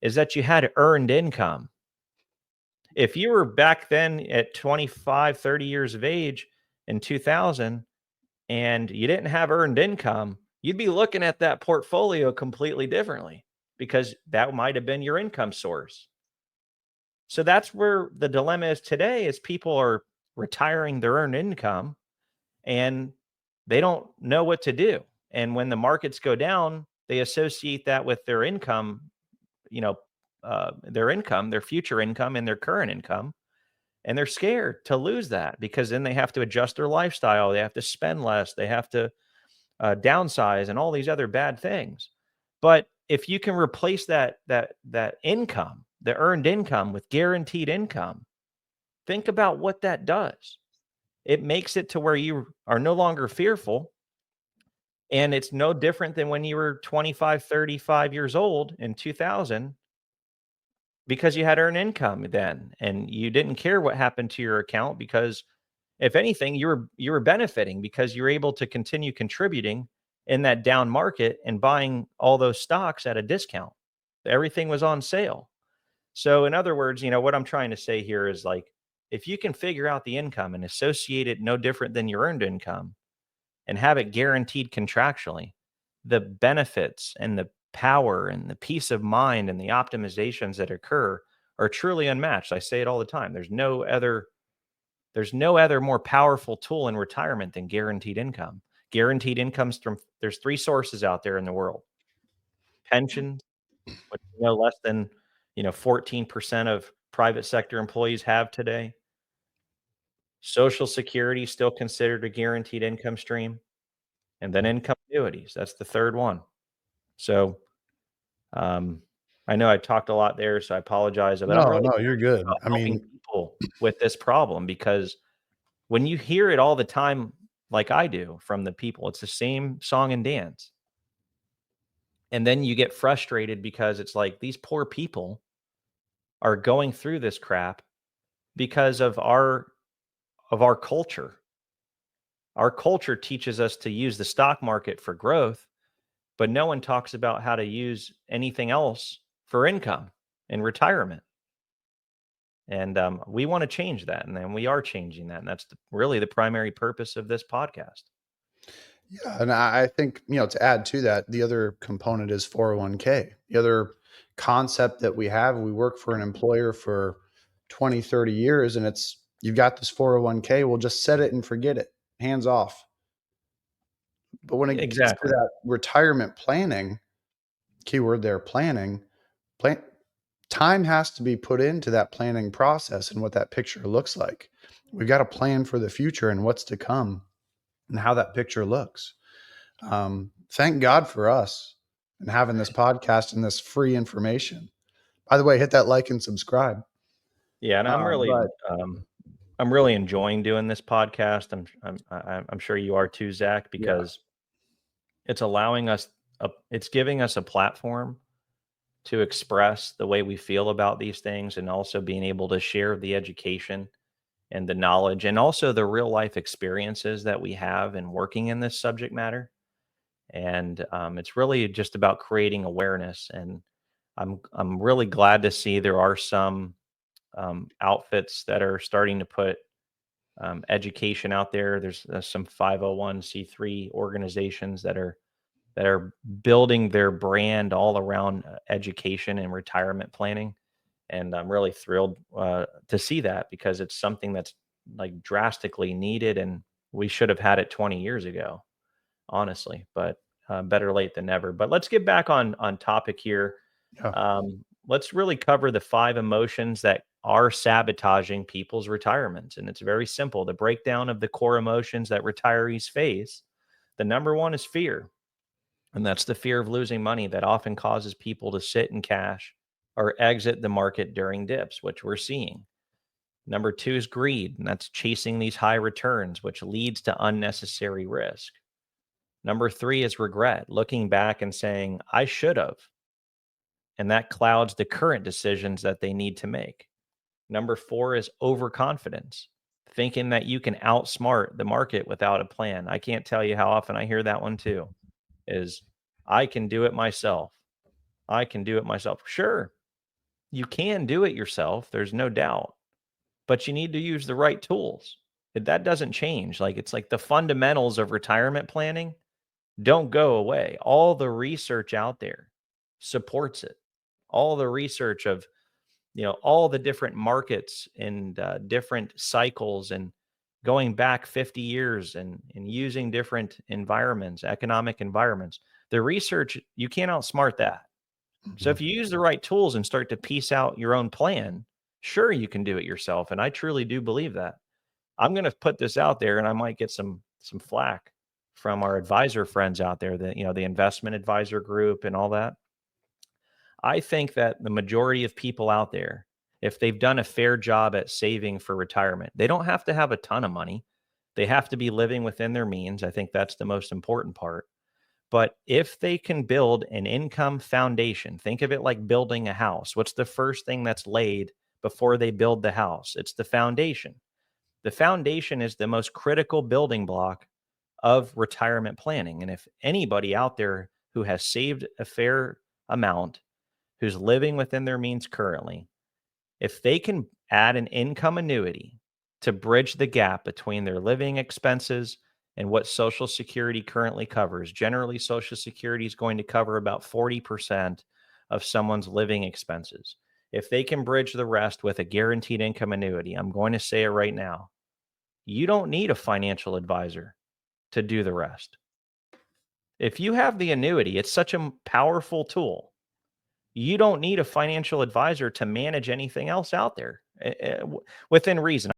is that you had earned income. If you were back then at 25, 30 years of age in 2000 and you didn't have earned income, you'd be looking at that portfolio completely differently because that might have been your income source. So that's where the dilemma is today is people are retiring their earned income and they don't know what to do. And when the markets go down, they associate that with their income, you know, their income, their future income, and their current income. And they're scared to lose that because then they have to adjust their lifestyle. They have to spend less. They have to downsize and all these other bad things. But if you can replace that income, the earned income with guaranteed income, think about what that does. It makes it to where you are no longer fearful. And it's no different than when you were 25, 35 years old in 2000 because you had earned income then and you didn't care what happened to your account because if anything you were benefiting because you're able to continue contributing in that down market and buying all those stocks at a discount. Everything was on sale. So in other words, what I'm trying to say here is like if you can figure out the income and associate it no different than your earned income and have it guaranteed contractually, the benefits and the power and the peace of mind and the optimizations that occur are truly unmatched. I say it all the time. There's no other more powerful tool in retirement than guaranteed income. Guaranteed incomes from there's three sources out there in the world. Pensions, which less than 14% of private sector employees have today. Social Security still considered a guaranteed income stream, and then income annuities. That's the third one. So um, I know I talked a lot there, so I apologize, but I'm No, really no, you're good. about I helping mean, people with this problem because when you hear it all the time, like I do from the people, it's the same song and dance. And then you get frustrated because it's like these poor people are going through this crap because of our culture. Our culture teaches us to use the stock market for growth, but no one talks about how to use anything else for income and retirement. And we want to change that, and then we are changing that, and that's really the primary purpose of this podcast. yeah, and I think, to add to that, the other component is 401k. The other concept that we have, we work for an employer for 20, 30 years, and it's, you've got this 401k, we'll just set it and forget it, hands off. But when it gets to Exactly. that retirement planning, keyword there, planning, plan, time has to be put into that planning process and what that picture looks like. We've got to plan for the future and what's to come and how that picture looks. Thank God for us and having this podcast and this free information. By the way, hit that like and subscribe. Yeah, and I'm really, But um, I'm really enjoying doing this podcast. I'm sure you are too, Zach, yeah, because it's allowing us, it's giving us a platform to express the way we feel about these things, and also being able to share the education and the knowledge, and also the real life experiences that we have in working in this subject matter. And it's really just about creating awareness. And I'm really glad to see there are some outfits that are starting to put education out there. There's some 501c3 organizations that are building their brand all around education and retirement planning. And I'm really thrilled to see that because it's something that's like drastically needed, and we should have had it 20 years ago, honestly. But better late than never. But let's get back on topic here. yeah. Let's really cover the 5 emotions that are sabotaging people's retirements. And it's very simple. The breakdown of the core emotions that retirees face. The number one is fear. And that's the fear of losing money that often causes people to sit in cash or exit the market during dips, which we're seeing. Number two is greed, and that's chasing these high returns, which leads to unnecessary risk. Number three is regret, looking back and saying, I should have. And that clouds the current decisions that they need to make. Number four is overconfidence, thinking that you can outsmart the market without a plan. I can't tell you how often I hear that one too, is I can do it myself. I can do it myself. Sure. You can do it yourself, there's no doubt, but you need to use the right tools. That doesn't change. Like, it's like the fundamentals of retirement planning don't go away. All the research out there supports it. All the research of, all the different markets and different cycles and going back 50 years and using different environments, economic environments. The research, you can't outsmart that. So Mhm. if you use the right tools and start to piece out your own plan, sure, you can do it yourself. And I truly do believe that. I'm going to put this out there, and I might get some flack from our advisor friends out there, that, the investment advisor group and all that. I think that the majority of people out there, if they've done a fair job at saving for retirement, they don't have to have a ton of money. They have to be living within their means. I think that's the most important part. But if they can build an income foundation, think of it like building a house. What's the first thing that's laid before they build the house? It's the foundation. The foundation is the most critical building block of retirement planning. And if anybody out there who has saved a fair amount, who's living within their means currently, if they can add an income annuity to bridge the gap between their living expenses and what Social Security currently covers, generally, Social Security is going to cover about 40% of someone's living expenses. If they can bridge the rest with a guaranteed income annuity, I'm going to say it right now, you don't need a financial advisor to do the rest. If you have the annuity, it's such a powerful tool. You don't need a financial advisor to manage anything else out there, within reason.